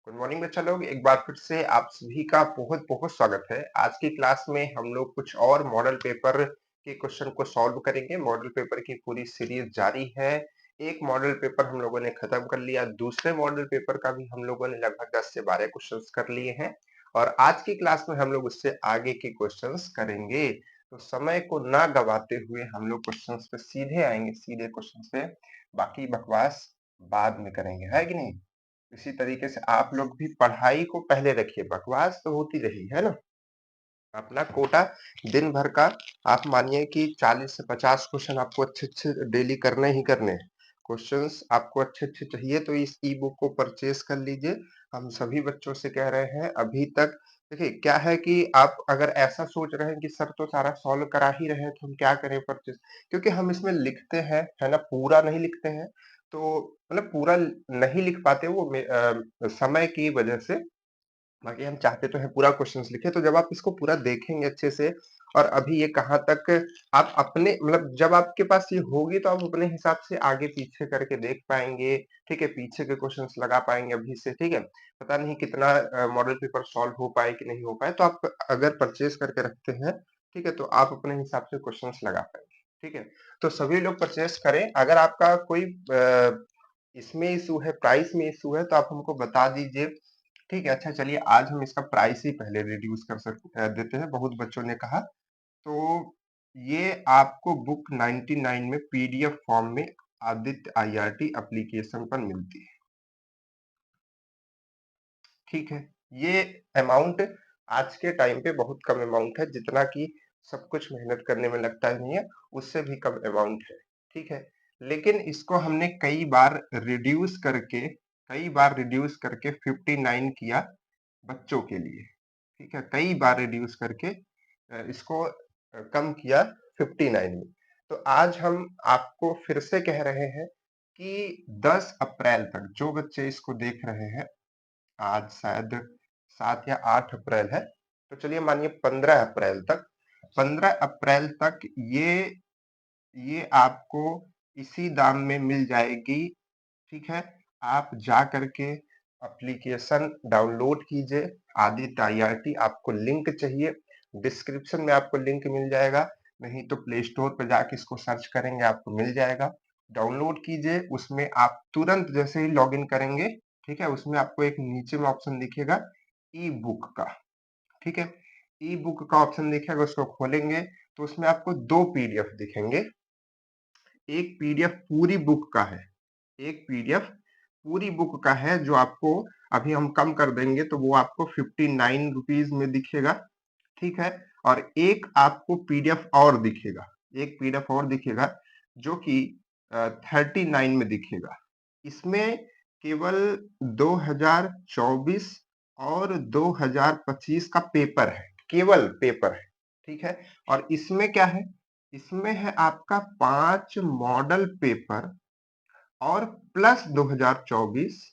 Good morning बच्चा लोग, एक बार फिर से आप सभी का बहुत बहुत स्वागत है। आज की क्लास में हम लोग कुछ और मॉडल पेपर के क्वेश्चन को सॉल्व करेंगे। मॉडल पेपर की पूरी सीरीज जारी है। एक मॉडल पेपर हम लोगों ने खत्म कर लिया, दूसरे मॉडल पेपर का भी हम लोगों ने लगभग 10 से 12 क्वेश्चंस कर लिए हैं और आज की क्लास में हम लोग उससे आगे के क्वेश्चंस करेंगे। तो समय को ना गवाते हुए हम लोग क्वेश्चंस पे सीधे आएंगे, सीधे क्वेश्चंस पे, बाकी बकवास बाद में करेंगे, है कि नहीं। इसी तरीके से आप लोग भी पढ़ाई को पहले रखिए, बकवास तो होती रही है ना। अपना कोटा दिन भर का आप मानिए कि 40 से 50 क्वेश्चन आपको अच्छे डेली करने ही करने हैं। क्वेश्चंस आपको अच्छे चाहिए तो इस ई बुक को परचेज कर लीजिए। हम सभी बच्चों से कह रहे हैं अभी तक। देखिए क्या है कि आप अगर ऐसा सोच रहे हैं कि सर तो सारा सॉल्व करा ही रहे हैं तो हम क्या करें परचेज, क्योंकि हम इसमें लिखते हैं, है ना, पूरा नहीं लिखते हैं। तो मतलब पूरा नहीं लिख पाते वो समय की वजह से। बाकी हम चाहते तो हैं पूरा क्वेश्चंस लिखे, तो जब आप इसको पूरा देखेंगे अच्छे से और अभी ये कहाँ तक आप अपने मतलब जब आपके पास ये होगी तो आप अपने हिसाब से आगे पीछे करके देख पाएंगे। ठीक है, पीछे के क्वेश्चंस लगा पाएंगे अभी से। ठीक है, पता नहीं कितना मॉडल पेपर सॉल्व हो पाए कि नहीं हो पाए, तो आप अगर परचेज करके रखते हैं, ठीक है, तो आप अपने हिसाब से क्वेश्चंस लगा पाएंगे। ठीक है, तो सभी लोग परचेज करें। अगर आपका कोई इसमें इशू है, प्राइस में इशू है, तो आप हमको बता दीजिए। ठीक है, अच्छा चलिए आज हम इसका प्राइस ही पहले रिड्यूस देते हैं, बहुत बच्चों ने कहा। तो ये आपको बुक 99 में पीडीएफ फॉर्म में आदित्य आईआरटी एप्लीकेशन पर मिलती है। ठीक है, ये अमाउंट आज के टाइम पे बहुत कम अमाउंट है, जितना कि सब कुछ मेहनत करने में लगता नहीं है, उससे भी कम अमाउंट है। ठीक है, लेकिन इसको हमने कई बार रिड्यूस करके 59 किया बच्चों के लिए। ठीक है, कई बार रिड्यूस करके इसको कम किया 59 में। तो आज हम आपको फिर से कह रहे हैं कि 10 अप्रैल तक जो बच्चे इसको देख रहे हैं, आज शायद 7 या 8 अप्रैल है, तो चलिए मानिए 15 अप्रैल तक ये आपको इसी दाम में मिल जाएगी। ठीक है, आप जा करके एप्लीकेशन डाउनलोड कीजिए, आदित्य आईआरटी। आपको लिंक चाहिए, डिस्क्रिप्शन में आपको लिंक मिल जाएगा, नहीं तो प्ले स्टोर पर जाके इसको सर्च करेंगे आपको मिल जाएगा। डाउनलोड कीजिए, उसमें आप तुरंत जैसे ही लॉगिन करेंगे, ठीक है, उसमें आपको एक नीचे में ऑप्शन दिखेगा ई बुक का। ठीक है, ई बुक का ऑप्शन दिखेगा, उसको खोलेंगे तो उसमें आपको दो पीडीएफ दिखेंगे। एक पीडीएफ पूरी बुक का है, एक पीडीएफ पूरी बुक का है जो आपको अभी हम कम कर देंगे तो वो आपको 59 रुपीज में दिखेगा। ठीक है, और एक आपको पीडीएफ और दिखेगा, एक पीडीएफ और दिखेगा जो कि 39 में दिखेगा। इसमें केवल 2024 और 2025 का पेपर है, केवल पेपर है। ठीक है, और इसमें क्या है, इसमें है आपका 5 मॉडल पेपर और प्लस 2024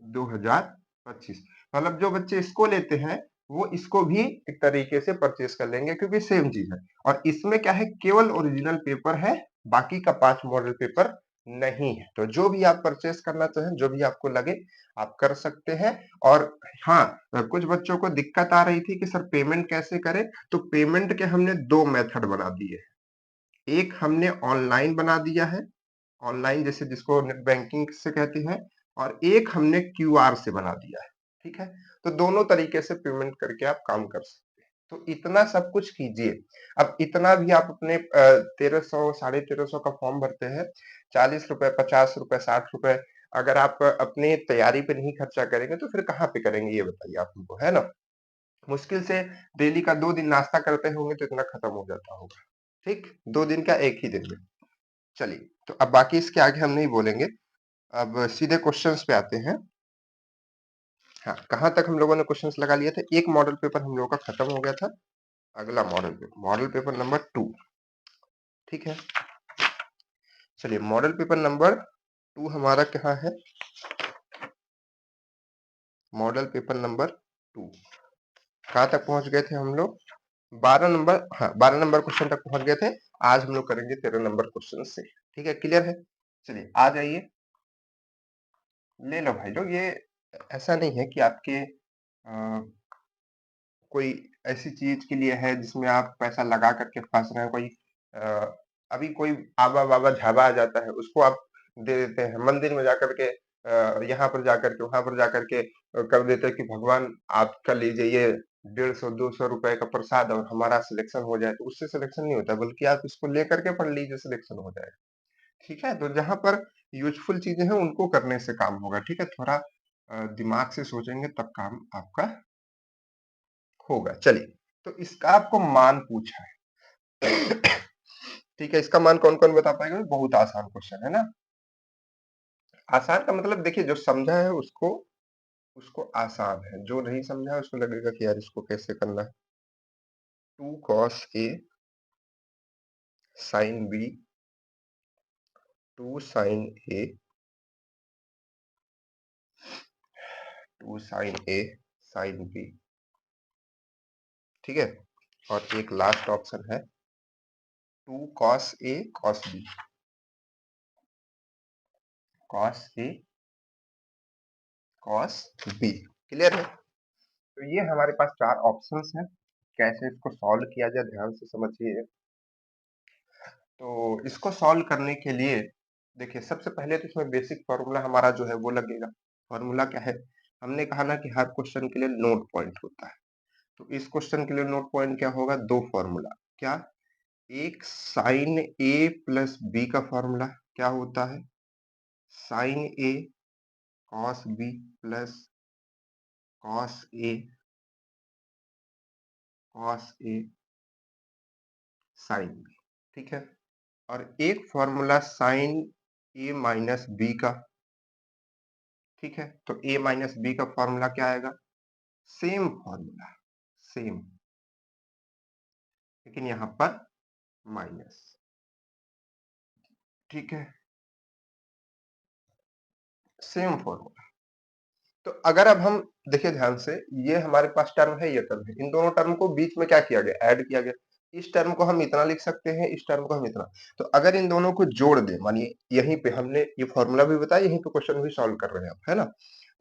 2025। मतलब जो बच्चे इसको लेते हैं वो इसको भी एक तरीके से परचेज कर लेंगे क्योंकि सेम चीज है। और इसमें क्या है, केवल ओरिजिनल पेपर है, बाकी का 5 मॉडल पेपर नहीं है। तो जो भी आप परचेज करना चाहें, जो भी आपको लगे आप कर सकते हैं। और हाँ, कुछ बच्चों को दिक्कत आ रही थी कि सर पेमेंट कैसे करें, तो पेमेंट के हमने दो मेथड बना दिए। एक हमने ऑनलाइन बना दिया है, ऑनलाइन जैसे जिसको नेट बैंकिंग से कहते हैं, और एक हमने क्यूआर से बना दिया है। ठीक है, तो दोनों तरीके से पेमेंट करके आप काम कर सकते हैं। तो इतना सब कुछ कीजिए। अब इतना भी आप अपने 1300 1350 का फॉर्म भरते हैं, 40 रुपए 50 रुपए 60 रुपए अगर आप अपनी तैयारी पे नहीं खर्चा करेंगे तो फिर कहाँ पे करेंगे ये बताइए आप हमको, है ना। मुश्किल से डेली का 2 दिन नाश्ता करते होंगे तो इतना खत्म हो जाता होगा। ठीक, 2 दिन का एक ही दिन में। चलिए, तो अब बाकी इसके आगे हम नहीं बोलेंगे, अब सीधे क्वेश्चंस पे आते हैं। हाँ, कहाँ तक हम लोगों ने क्वेश्चंस लगा लिए थे, एक मॉडल पेपर हम लोगों का खत्म हो गया था। अगला मॉडल पेपर नंबर 2। ठीक है, चलिए मॉडल पेपर नंबर 2 हमारा कहाँ है, मॉडल पेपर नंबर 2 कहाँ तक पहुंच गए थे हम लोग, 12 नंबर, हाँ 12 नंबर क्वेश्चन तक पहुंच गए थे। आज हम लोग करेंगे 13 नंबर क्वेश्चन से। ठीक है, क्लियर है। चलिए आ जाइए, ले लो भाई लोग ये ऐसा नहीं है कि आपके कोई ऐसी चीज के लिए है जिसमें आप पैसा लगा करके फंस रहे हैं। कोई अ, अभी कोई आबा बाबा ढाबा आ जाता है, उसको आप दे देते हैं मंदिर में जाकर के, यहाँ पर जाकर के वहां पर जाकर के कर देते हैं कि भगवान आपका लीजिए ये 150-200 रुपए का प्रसाद और हमारा सिलेक्शन हो जाए। तो उससे सिलेक्शन नहीं होता, बल्कि आप इसको लेकर के पढ़ लीजिए, सिलेक्शन हो जाएगा। ठीक है, तो जहां पर यूजफुल चीजें हैं उनको करने से काम होगा। ठीक है, थोड़ा दिमाग से सोचेंगे तब काम आपका होगा। चलिए, तो इसका आपको मान पूछा है। ठीक है, इसका मान कौन कौन बता पाएगा? बहुत आसान क्वेश्चन है ना। आसान का मतलब देखिए, जो समझा है उसको उसको आसान है, जो नहीं समझा है उसको लगेगा कि यार इसको कैसे करना है। 2 cos A sin B, 2 sin A, 2 sin A sin B। ठीक है, और एक लास्ट ऑप्शन है 2 cos A cos B, cos A cos B। Clear है? तो ये हमारे पास 4 ऑप्शंस हैं। कैसे इसको सॉल्व किया जाए ध्यान से समझिए। तो इसको सॉल्व करने के लिए देखिए, सबसे पहले तो इसमें बेसिक फार्मूला हमारा जो है वो लगेगा। फार्मूला क्या है? हमने कहा ना कि हर क्वेश्चन के लिए नोट पॉइंट होता है। तो इस क्वेश्चन के लिए नोट पॉइंट क्या होगा? 2 फार्मूला। क्या? एक साइन ए प्लस बी का फार्मूला क्या होता है? Sign A cos B plus cos A cos A sine B. ठीक है, और एक फॉर्मूला साइन ए माइनस बी का। ठीक है, तो ए माइनस बी का फॉर्मूला क्या आएगा? सेम फॉर्मूला, सेम, लेकिन यहां पर माइनस। ठीक है, सेम फॉर्मूला। तो अगर अब हम देखिए ध्यान से, ये हमारे पास टर्म है, ये टर्म है, इन दोनों टर्म को बीच में क्या किया गया? ऐड किया गया। इस टर्म को हम इतना लिख सकते हैं, इस टर्म को हम इतना। तो अगर इन दोनों को जोड़ दें, मानिए यहीं पे हमने ये फॉर्मूला भी बताया, यहीं पे क्वेश्चन भी सॉल्व कर रहे हैं आप, है ना।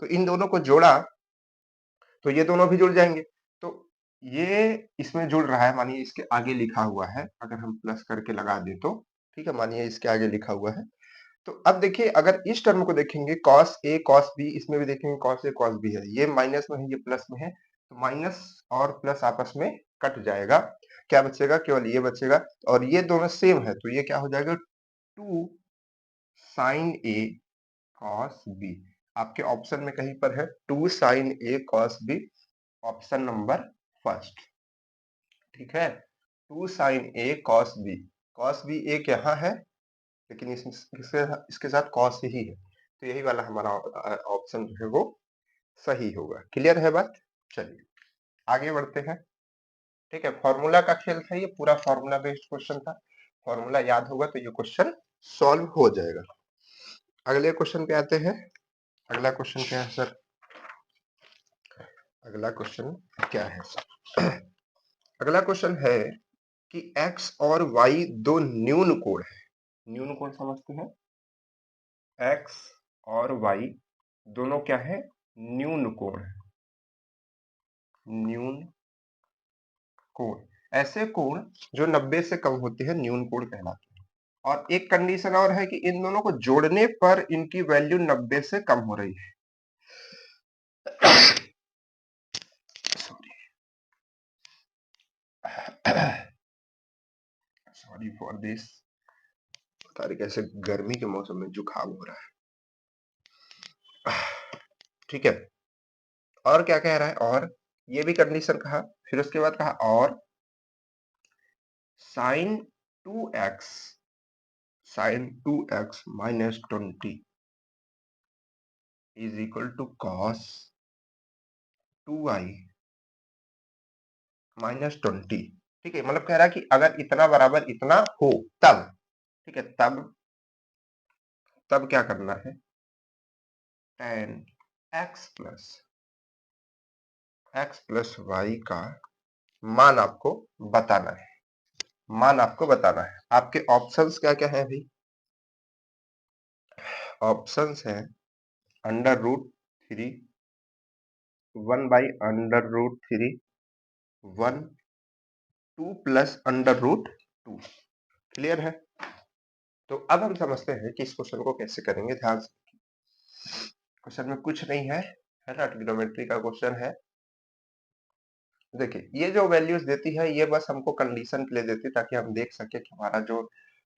तो इन दोनों को जोड़ा तो ये दोनों भी जुड़ जाएंगे। तो ये इसमें जुड़ रहा है, मानिए इसके आगे लिखा हुआ है, अगर हम प्लस करके लगा दें तो। ठीक है, मानिए इसके आगे लिखा हुआ है। तो अब देखिए, अगर इस टर्म को देखेंगे cos A cos B, इसमें भी देखेंगे cos A cos B है, ये माइनस में है, ये प्लस में है, तो माइनस और प्लस आपस में कट जाएगा। क्या बचेगा? केवल ये बचेगा। और ये दोनों सेम है, तो ये क्या हो जाएगा? 2 sin A cos B। आपके ऑप्शन में कहीं पर है 2 sin A cos B, option number first. ठीक है, 2 sin A cos B। cos B एक यहाँ है, लेकिन इसके साथ cos ही है, तो यही वाला हमारा ऑप्शन जो है वो सही होगा। क्लियर है बात? चलिए आगे बढ़ते हैं। ठीक है, फॉर्मूला का खेल था, ये पूरा फॉर्मूला बेस्ड क्वेश्चन था। फॉर्मूला याद होगा तो ये क्वेश्चन सॉल्व हो जाएगा। अगले क्वेश्चन पे आते हैं। अगला क्वेश्चन क्या है सर? अगला क्वेश्चन क्या है सर? अगला क्वेश्चन है कि x और y दो न्यून कोण है। न्यून कोण समझते हैं? x और y दोनों क्या है? न्यून कोण है। न्यून कोण, ऐसे कोण जो 90 से कम होते हैं न्यून कोण कहलाते हैं। और एक कंडीशन और है कि इन दोनों को जोड़ने पर इनकी वैल्यू 90 से कम हो रही है। Sorry for this. कैसे गर्मी के मौसम में जुकाम हो रहा है। ठीक है, और क्या कह रहा है? और ये भी कंडीशन कहा, फिर उसके बाद कहा और sine 2x, sine 2x minus 20 is equal to cos 2y minus 20। ठीक है, मतलब कह रहा है कि अगर इतना बराबर इतना हो तब। ठीक है, तब क्या करना है? tan x प्लस y का मान आपको बताना है। मान आपको बताना है। आपके ऑप्शंस क्या क्या है भाई? ऑप्शंस है अंडर रूट 3, 1/√3 1 2 प्लस √2। क्लियर है? तो अब हम समझते हैं कि इस क्वेश्चन को कैसे करेंगे। ध्यान से, क्वेश्चन में कुछ नहीं है ना, ट्रिग्नोमेट्री का क्वेश्चन है। देखिए ये जो वैल्यूज देती है ये बस हमको कंडीशन के लिए देती है ताकि हम देख सके कि हमारा जो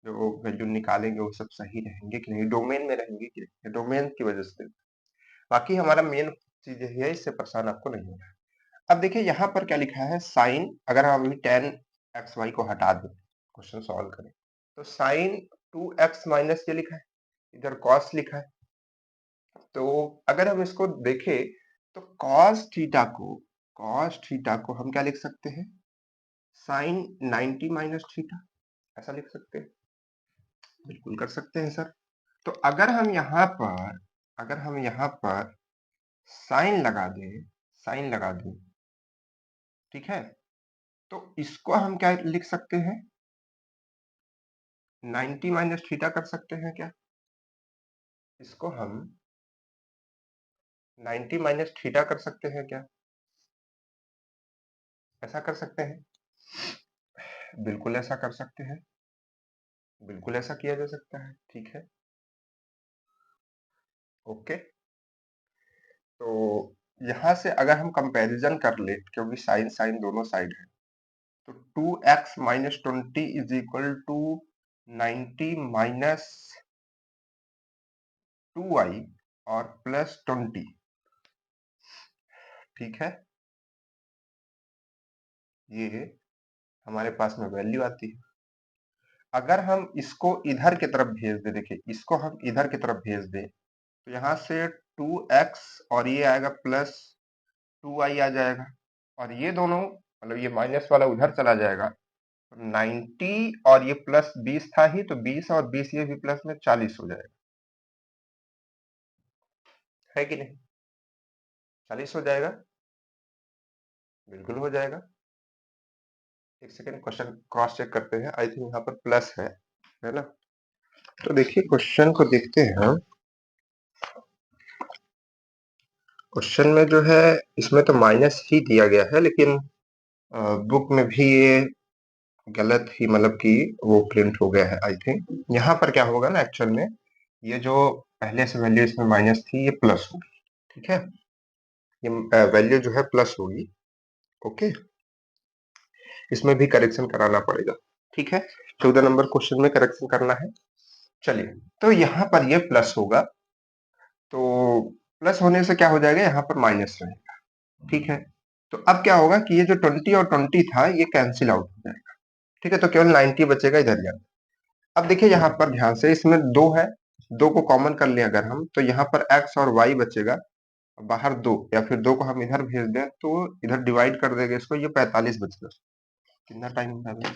जो वैल्यू निकालेंगे वो सब सही रहेंगे कि नहीं, डोमेन में रहेंगे कि नहीं, डोमेन की वजह से। बाकी हमारा मेन चीज यही है, इससे परेशान आपको नहीं होना है। अब देखिए यहाँ पर क्या लिखा है, साइन, अगर हम अभी tan xy को हटा दें, क्वेश्चन सॉल्व करें, तो साइन 2x माइनस ये लिखा है, इधर cos लिखा है। तो अगर हम इसको देखें तो cos थीटा को हम क्या लिख सकते हैं, साइन 90 माइनस थीटा, ऐसा लिख सकते हैं। बिल्कुल कर सकते हैं सर। तो अगर हम यहाँ पर साइन लगा दें, ठीक है, तो इसको हम क्या लिख सकते हैं, 90 माइनस थीटा कर सकते हैं क्या? इसको हम 90 माइनस थीटा कर सकते हैं क्या? ऐसा कर सकते हैं? बिल्कुल ऐसा कर सकते हैं, बिल्कुल ऐसा किया जा सकता है। ठीक है, ओके। तो यहां से अगर हम कंपैरिजन कर ले, क्योंकि साइन साइन दोनों साइड है, तो 2x minus 20 is equal to 90 minus 2y और प्लस 20। ठीक है, ये हमारे पास में वैल्यू आती है। अगर हम इसको इधर की तरफ भेज दे, देखिए इसको हम इधर की तरफ भेज दें, तो यहाँ से 2x और ये आएगा प्लस 2y आ जाएगा, और ये दोनों मतलब ये माइनस वाला उधर चला जाएगा, 90 और ये प्लस 20 था ही, तो 20 और 20 ये भी प्लस में 40 हो जाएगा, है कि नहीं? 40 हो जाएगा, बिल्कुल हो जाएगा। एक सेकेंड, क्वेश्चन क्रॉस चेक करते हैं। आई थिंक यहाँ पर प्लस है ना? तो देखिए क्वेश्चन को देखते हैं हम। क्वेश्चन में जो है इसमें तो माइनस ही दिया गया है, लेकिन बुक में भी ये गलत ही मतलब कि वो प्रिंट हो गया है आई थिंक। यहाँ पर क्या होगा ना, एक्चुअल में ये जो पहले से वैल्यू इसमें माइनस थी ये प्लस होगी। ठीक है, ये वैल्यू जो है प्लस होगी। ओके, इसमें भी करेक्शन कराना पड़ेगा। ठीक है, 14 नंबर क्वेश्चन में करेक्शन करना है। चलिए, तो यहाँ पर ये प्लस होगा, तो प्लस होने से क्या हो जाएगा, यहाँ पर माइनस रहेगा। ठीक है, तो अब क्या होगा कि ये जो 20 और 20 था ये कैंसिल आउट हो जाएगा। ठीक है, तो केवल 90 बचेगा इधर जाए। अब देखिए यहाँ पर ध्यान से, इसमें 2 है, 2 को कॉमन कर लें अगर हम, तो यहाँ पर x और y बचेगा, बाहर 2, या फिर 2 को हम इधर भेज दें तो इधर डिवाइड कर देगा इसको, ये 45 बचेगा। कितना टाइम हो रहा है?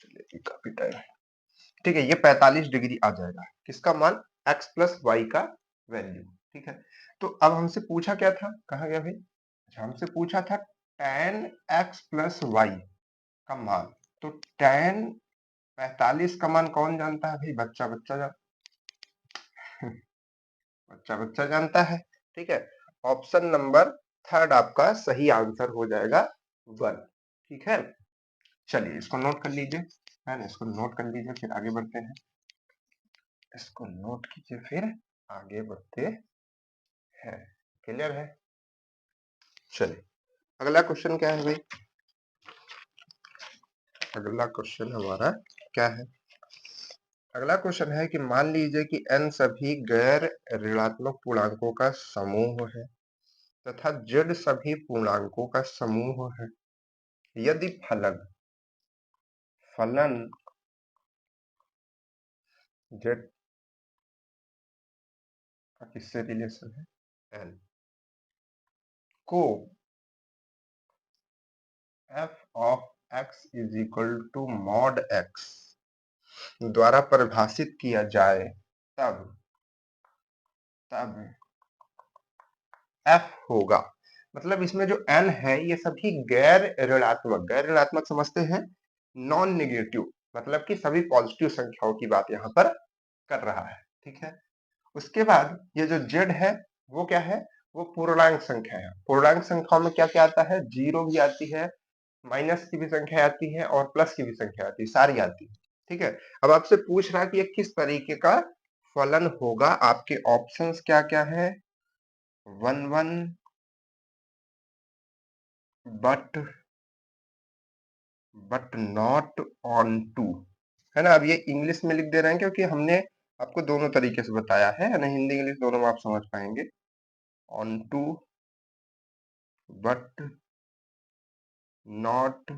चलिए काफी टाइम है। ठीक है, ये 45 डिग्री आ जाएगा, किसका मान, x प्लस वाई का वैल्यू। ठीक है, तो अब हमसे पूछा क्या था, कहा गया भाई, अच्छा हमसे पूछा था tan x प्लस वाई का मान। तो tan 45 का मान कौन जानता है भाई, बच्चा बच्चा बच्चा बच्चा जानता है। ठीक है, ऑप्शन नंबर थर्ड आपका सही आंसर हो जाएगा 1। ठीक है, चलिए इसको नोट कर लीजिए, है ना, इसको नोट कर लीजिए, फिर आगे बढ़ते हैं। इसको नोट कीजिए, फिर आगे बढ़ते हैं। क्लियर है? चलिए अगला क्वेश्चन क्या है भाई, अगला क्वेश्चन हमारा क्या है, अगला क्वेश्चन है कि मान लीजिए कि n सभी गैर ऋणात्मक पूर्णांकों का समूह है तथा z सभी पूर्णांकों का समूह है। यदि फलन फलन z का किससे रिलेशन है, n को f of x is equal to mod x द्वारा परिभाषित किया जाए, तब तब f होगा। मतलब इसमें जो n है ये सभी गैर ऋणात्मक समझते हैं, नॉन नेगेटिव, मतलब कि सभी पॉजिटिव संख्याओं की बात यहाँ पर कर रहा है। ठीक है, उसके बाद ये जो z है वो क्या है, वो पूर्णांक संख्या है। पूर्णांक संख्याओं में क्या क्या आता है, जीरो भी आती है, माइनस की भी संख्या आती है और प्लस की भी संख्या आती है, सारी आती है। ठीक है, अब आपसे पूछ रहा है कि ये किस तरीके का फलन होगा। आपके ऑप्शंस क्या क्या है, 1 1 बट नॉट ऑन टू, है ना। अब ये इंग्लिश में लिख दे रहे हैं क्योंकि हमने आपको दोनों तरीके से बताया है ना, हिंदी इंग्लिश दोनों में आप समझ पाएंगे। Onto but not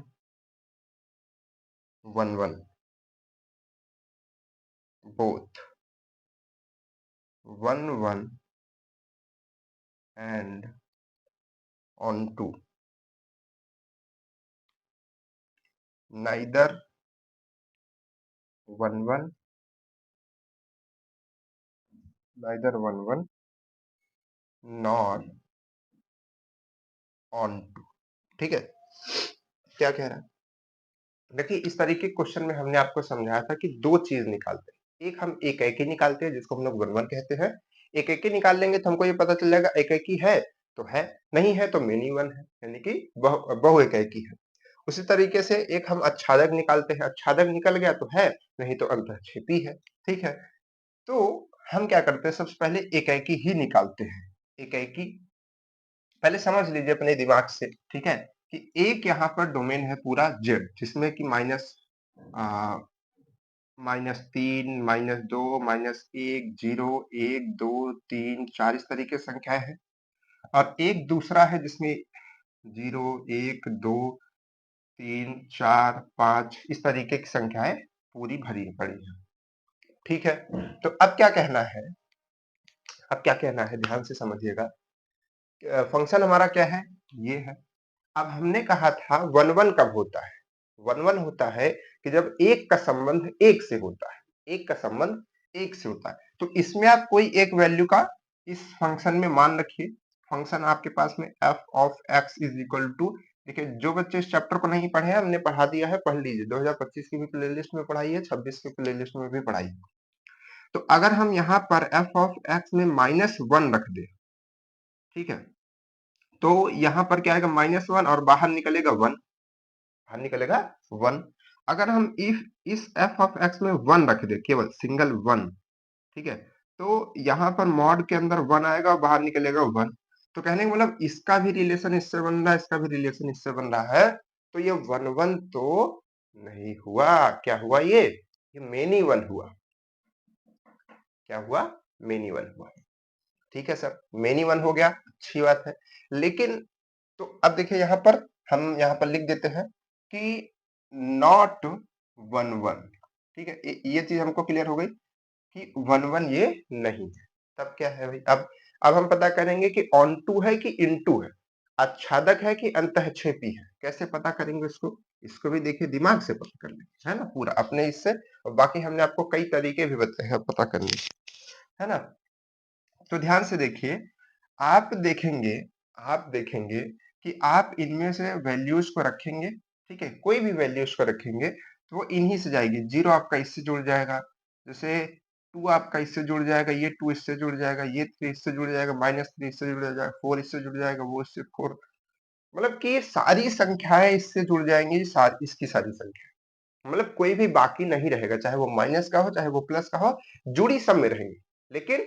1 1 both 1 1 and on 2, neither 1 1 neither 1 1 nor on 2। ठीक है, क्या कह रहा है, देखिए इस तरीके के क्वेश्चन में हमने आपको समझाया था कि दो चीज निकालते हैं, एक हम एक एक ही निकालते हैं जिसको हम लोग 1 1 कहते हैं। एक एक ही निकाल लेंगे तो हमको ये पता चल जाएगा एक एक ही है तो है, नहीं है तो मेनी वन है, यानी कि बहु एक एक ही है। उसी तरीके से एक हम अच्छादक निकालते हैं, अच्छादक निकल गया तो है, नहीं तो अंतःक्षेपी है। ठीक है, तो हम क्या करते हैं, सबसे पहले एकाएकी ही निकालते हैं। एकाएकी पहले समझ लीजिए अपने दिमाग से, ठीक है, कि एक यहाँ पर डोमेन है पूरा जेड, जिसमें कि -3 -2 -1 0 1 2 3 4 इस तरीके से संख्याएं हैं, और एक दूसरा है जिसमें 0 1 2 3 4 5 इस तरीके की संख्याएं पूरी भरी पड़ी है। ठीक है, तो अब क्या कहना है, अब क्या कहना है, ध्यान से समझिएगा। फंक्शन हमारा क्या है, ये है। अब हमने कहा था वन वन कब होता है, वन वन होता है कि जब एक का संबंध एक से होता है, एक का संबंध एक से होता है। तो इसमें आप कोई एक वैल्यू का इस फंक्शन में मान रखिए। फंक्शन आपके पास में f of x is equal to, देखिए जो बच्चे इस चैप्टर को नहीं पढ़े हैं हमने पढ़ा दिया है, पढ़ लीजिए, 2025 की भी प्लेलिस्ट में पढ़ाई है, 26 की प्लेलिस्ट में भी पढ़ाई है। तो अगर हम यहाँ पर f ऑफ x में -1 रख दे, ठीक है, तो यहाँ पर क्या आएगा -1 और बाहर निकलेगा 1, बाहर निकलेगा 1। अगर हम इफ इस f ऑफ x में 1 रख दे, केवल सिंगल 1, ठीक है, तो यहाँ पर मॉड के अंदर 1 आएगा और बाहर निकलेगा 1। तो कहने का मतलब इसका भी रिलेशन इससे बन रहा है, इसका भी रिलेशन इससे बन रहा है, तो ये 1 1 तो नहीं हुआ। क्या हुआ, ये मेनी वन हुआ। क्या हुआ, मेनी वन हुआ। ठीक है सर, मेनी वन हो गया, अच्छी बात है। लेकिन तो अब देखिए यहाँ पर हम यहाँ पर लिख देते हैं कि नॉट 1 1। ठीक है, ये चीज हमको क्लियर हो गई कि 1 1 ये नहीं है। तब क्या है भाई, अब हम पता करेंगे कि ऑन टू है कि इन टू है, आच्छादक है कि अंतःक्षेपी है। कैसे पता करेंगे इसको, इसको भी देखिए दिमाग से पता कर लेंगे, है ना, पूरा अपने इससे। और बाकी हमने आपको कई तरीके भी बताए हैं पता करने के, है ना। तो ध्यान से देखिए, आप देखेंगे आप देखेंगे कि आप इनमें से वैल्यूज को रखेंगे, ठीक है, कोई भी वैल्यूज को रखेंगे तो वो इन्हीं से जाएगी। जीरो आपका इससे जुड़ जाएगा, जैसे 2 आपका इससे जुड़ जाएगा, ये 2 इससे जुड़ जाएगा, ये 3 इससे जुड़ जाएगा, -3 इससे जुड़ जाएगा, 4 इससे जुड़ जाएगा, वो इससे 4, मतलब कि ये सारी संख्याएं इससे जुड़ जाएंगी, सारी इसकी सारी संख्या, मतलब कोई भी बाकी नहीं रहेगा, चाहे वो माइनस का हो चाहे वो प्लस का हो, जुड़ी सब में रहेंगी। लेकिन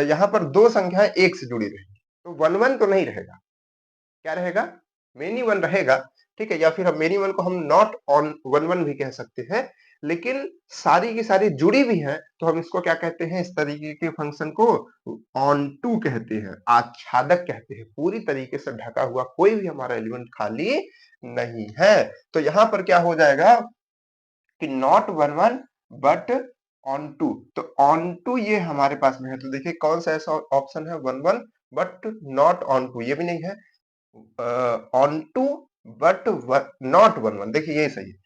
यहाँ पर दो संख्याएं एक से जुड़ी रहेगी, तो 1 1 तो नहीं रहेगा। क्या रहेगा, मेनी वन रहेगा। ठीक है, या फिर हम मेनी वन को हम नॉट ऑन 1 1 भी कह सकते हैं। लेकिन सारी की सारी जुड़ी भी है तो हम इसको क्या कहते हैं, इस तरीके के फंक्शन को ऑन टू कहते हैं, आच्छादक कहते हैं। पूरी तरीके से ढका हुआ, कोई भी हमारा एलिमेंट खाली नहीं है। तो यहाँ पर क्या हो जाएगा कि नॉट 1 1 बट ऑन टू। तो ऑन टू ये हमारे पास में है, तो देखिए कौन सा ऐसा ऑप्शन है, 1 1 बट नॉट ऑन टू, ये भी नहीं है। ऑन टू बट नॉट 1 1, देखिए ये सही है,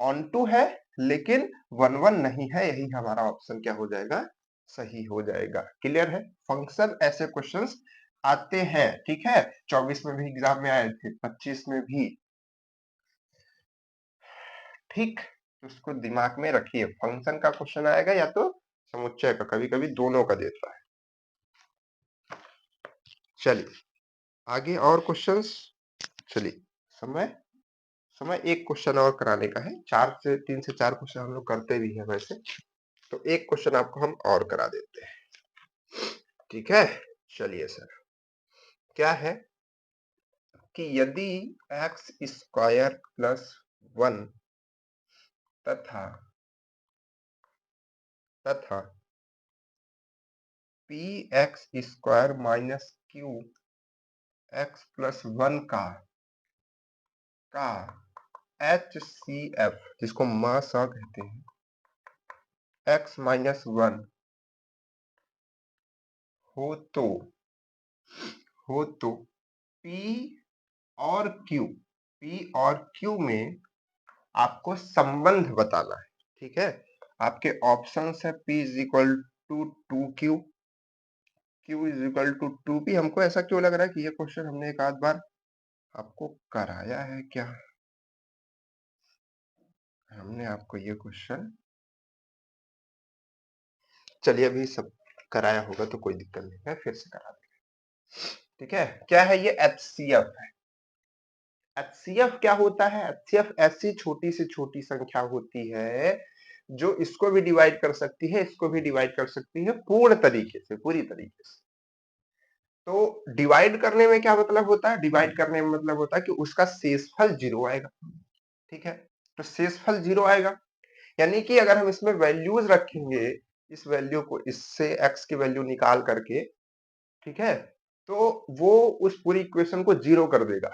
ऑन टू है लेकिन 1 1 नहीं है, यही हमारा ऑप्शन क्या हो जाएगा, सही हो जाएगा। क्लियर है, फंक्शन ऐसे क्वेश्चंस आते हैं। ठीक है, 24 में भी एग्जाम में आए थे, 25 में भी। ठीक, तो उसको दिमाग में रखिए, फंक्शन का क्वेश्चन आएगा या तो समुच्चय का, कभी कभी दोनों का देता है। चलिए आगे और क्वेश्चंस। चलिए समय समय एक क्वेश्चन और कराने का है। 3 से 4 क्वेश्चन हम लोग करते भी हैं वैसे, तो एक क्वेश्चन आपको हम और करा देते हैं। ठीक है, चलिए सर, क्या है कि यदि एक्स स्क्वायर प्लस 1 तथा तथा P x square minus Q x plus 1 का HCF, जिसको मासा कहते हैं, x माइनस 1 हो तो P और Q में आपको संबंध बताना है। ठीक है, आपके ऑप्शंस है P is equal to 2Q, Q is equal to 2P। हमको ऐसा क्यों लग रहा है कि ये क्वेश्चन हमने एक आध बार आपको कराया है क्या? हमने आपको ये क्वेश्चन, चलिए अभी सब कराया होगा तो कोई दिक्कत नहीं है, फिर से करा देंगे। ठीक है, क्या है ये? HCF है। HCF क्या होता है? HCF ऐसी छोटी से छोटी संख्या होती है जो इसको भी डिवाइड कर सकती है, इसको भी डिवाइड कर सकती है, पूर्ण तरीके से, पूरी तरीके से। तो डिवाइड करने में क्या मतलब होता है? डिवाइड करने में मतलब होता है कि उसका शेषफल 0 आएगा। ठीक है, तो शेषफल 0 आएगा, यानी कि अगर हम इसमें वैल्यूज रखेंगे, इस वैल्यू को इससे x की वैल्यू निकाल करके, ठीक है, तो वो उस पूरी इक्वेशन को 0 कर देगा,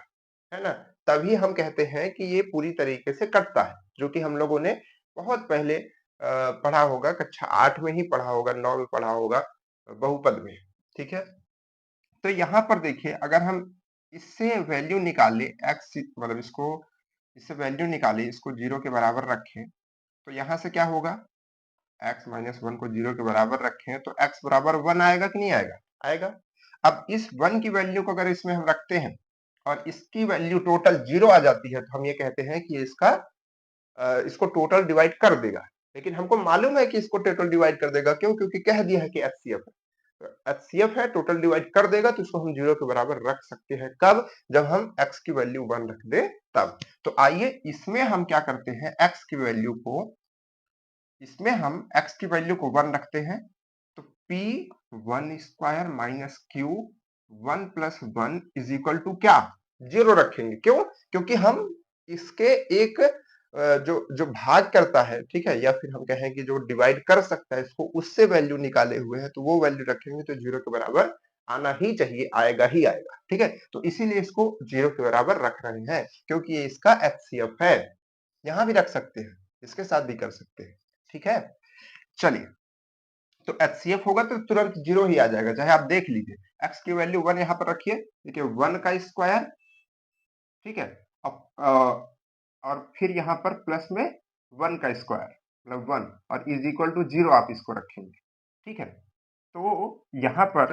है ना? तभी हम कहते हैं कि ये पूरी तरीके से कटता है, जो कि हम लोगों ने बहुत पहले पढ़ा होगा, कक्षा 8 में ही पढ़ा होगा, 9 में पढ़ा होगा, बहुपद में। ठीक है, तो यहाँ पर देखिए, अगर हम इससे वैल्यू निकाले x, मतलब इससे वैल्यू निकाले, इसको 0 के बराबर रखें, तो यहाँ से क्या होगा? x माइनस 1 को 0 के बराबर रखें तो x बराबर 1 आएगा कि नहीं आएगा? आएगा। अब इस 1 की वैल्यू को अगर इसमें हम रखते हैं और इसकी वैल्यू टोटल 0 आ जाती है, तो हम ये कहते हैं कि इसको टोटल डिवाइड कर देगा। लेकिन हमको मालूम है कि इसको टोटल डिवाइड कर देगा, क्यों? क्योंकि कह दिया है कि HCF है, तो HCF है, टोटल डिवाइड कर देगा, तो इसको हम 0 के बराबर रख सकते हैं। कब? जब हम x की वैल्यू 1 रख दे तब। तो आइए इसमें हम क्या करते हैं, इसमें हम x की वैल्यू को 1 रखते हैं, तो p 1 square minus q 1 plus 1 is equal to क्या? 0 रखेंगे। क्यों? क्योंकि हम इसके एक जो जो भाग करता है, ठीक है, या फिर हम कहें कि जो डिवाइड कर सकता है इसको, उससे वैल्यू निकाले हुए हैं, तो वो वैल्यू रखेंगे तो 0 के बराबर आना ही चाहिए, आएगा ही आएगा। ठीक है, तो इसीलिए इसको 0 के बराबर रख रहे हैं, क्योंकि ये इसका HCF है। यहां भी रख सकते हैं, इसके साथ भी कर सकते हैं। ठीक है, चलिए, तो HCF होगा तो तुरंत 0 ही आ जाएगा, चाहे आप देख लीजिए। x की वैल्यू 1 यहाँ पर रखिए, देखिए 1 का स्क्वायर, ठीक है, अब और फिर यहाँ पर प्लस में 1 का स्क्वायर, मतलब 1, और इज इक्वल टू 0 आप इसको रखेंगे। ठीक है, तो यहाँ पर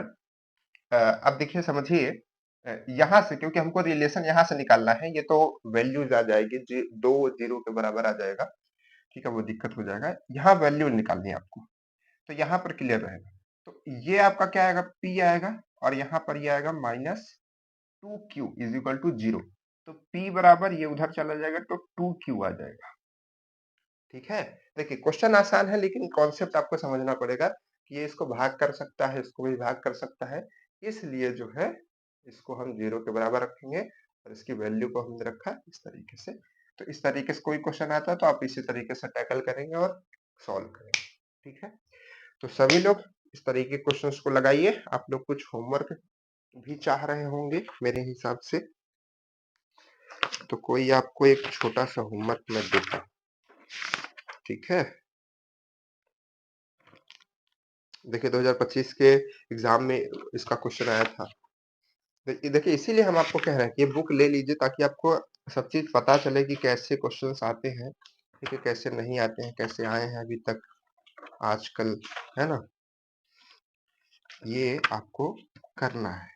अब देखिए, समझिए, यहाँ से, क्योंकि हमको रिलेशन यहाँ से निकालना है, ये तो वैल्यूज आ जाएगी, 2 0 के बराबर आ जाएगा। ठीक है, वो दिक्कत हो जाएगा, यहाँ वैल्यू निकालनी है आपको, तो यहाँ पर क्लियर रहेगा। तो ये आपका क्या आएगा? P आएगा, और यहाँ पर ये आएगा minus 2Q is equal to 0। तो P बराबर ये उधर चला जाएगा तो 2Q आ जाएगा। ठीक है, देखिए क्वेश्चन आसान है, लेकिन कॉन्सेप्ट आपको समझना पड़ेगा कि ये इसको भाग कर सकता है, इसको भी भाग कर सकता है, इसलिए जो है इसको हम 0 के बराबर रखेंगे, और इसकी वैल्यू को हमने रखा इस तरीके से। तो इस तरीके से कोई क्वेश्चन आता है तो आप इसी तरीके से टैकल करेंगे और सॉल्व करेंगे। ठीक है, तो सभी लोग इस तरीके के क्वेश्चंस को लगाइए। आप लोग कुछ होमवर्क भी चाह रहे होंगे मेरे हिसाब से, तो कोई आपको एक छोटा सा होमवर्क मैं देता हूँ। ठीक है, देखिए 2025 के एग्जाम में इसका क्वेश्चन आया था। देखिए इसीलिए हम आपको कह रहे हैं कि ये बुक ले लीजिए, ताकि आपको सब चीज पता चले कि कैसे क्वेश्चंस आते हैं, ठीक है, कैसे नहीं आते हैं, कैसे आए हैं अभी तक, आजकल, है ना? ये आपको करना है।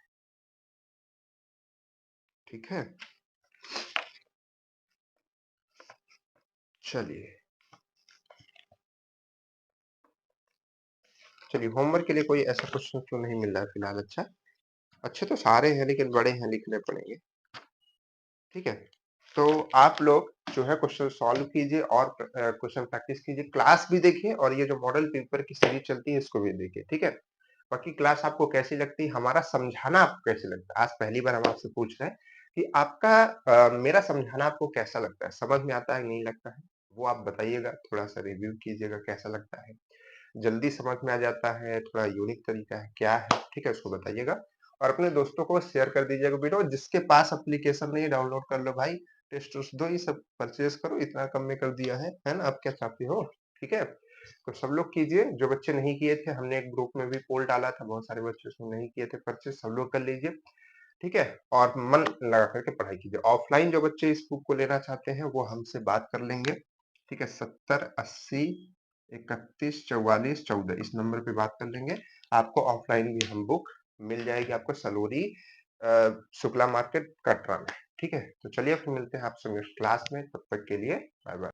ठीक है, चलिए चलिए, होमवर्क के लिए कोई ऐसा क्वेश्चन तो नहीं मिल रहा है फिलहाल। अच्छा, अच्छे तो सारे हैं लेकिन बड़े हैं, लिखने पड़ेंगे। ठीक है? तो आप लोग जो है क्वेश्चन सॉल्व कीजिए और क्वेश्चन प्रैक्टिस कीजिए। क्लास भी देखिए और ये जो मॉडल पेपर की सीरीज़ चलती है इसको भी देखिए, ठीक है? बाकी क्लास आपको कैसी लगती है? हमारा समझाना आपको कैसे लगता है? आज पहली बार हम आपसे पूछ रहे हैं कि आपका मेरा समझाना आपको कैसा लगता है? समझ में आता है, नहीं लगता है? वो आप बताइएगा, थोड़ा-सा रिव्यू कीजिएगा कैसा लगता है? जल्दी समझ में आ जाता है, थोड़ा यूनिक तरीका है, क्या है? ठीक है, उसको बताइएगा और अपने दोस्तों को शेयर कर दीजिएगा वीडियो। जिसके पास एप्लीकेशन नहीं है डाउनलोड कर लो भाई, टेस्ट वेस्ट दो, ये सब परचेज़ करो, इतना कम में कर दिया है ना? आप क्या चाहते हो? ठीक है? तो सब लोग कीजिए, जो बच्चे नहीं किए थे हमने एक ग्रुप में भी पोल डाला था, बहुत सारे बच्चे उसमें नहीं किए थे परचेज़, सब लोग कर लीजिए, ठीक है? और मन लगा कर के पढ़ाई कीजिए। ऑफलाइन जो बच्चे इस बुक को लेना चाहते हैं, वो हमसे बात कर लेंगे, ठीक है? 70 80 31 44 14 इस नंबर पे बात कर लेंगे। आपको ऑफलाइन भी हम बुक मिल जाएगी आपको सलोरी शुक्ला मार्केट कटरा में, ठीक है? तो चलिए फिर मिलते हैं आपसे नेक्स्ट क्लास में, तब तक के लिए बाय-बाय।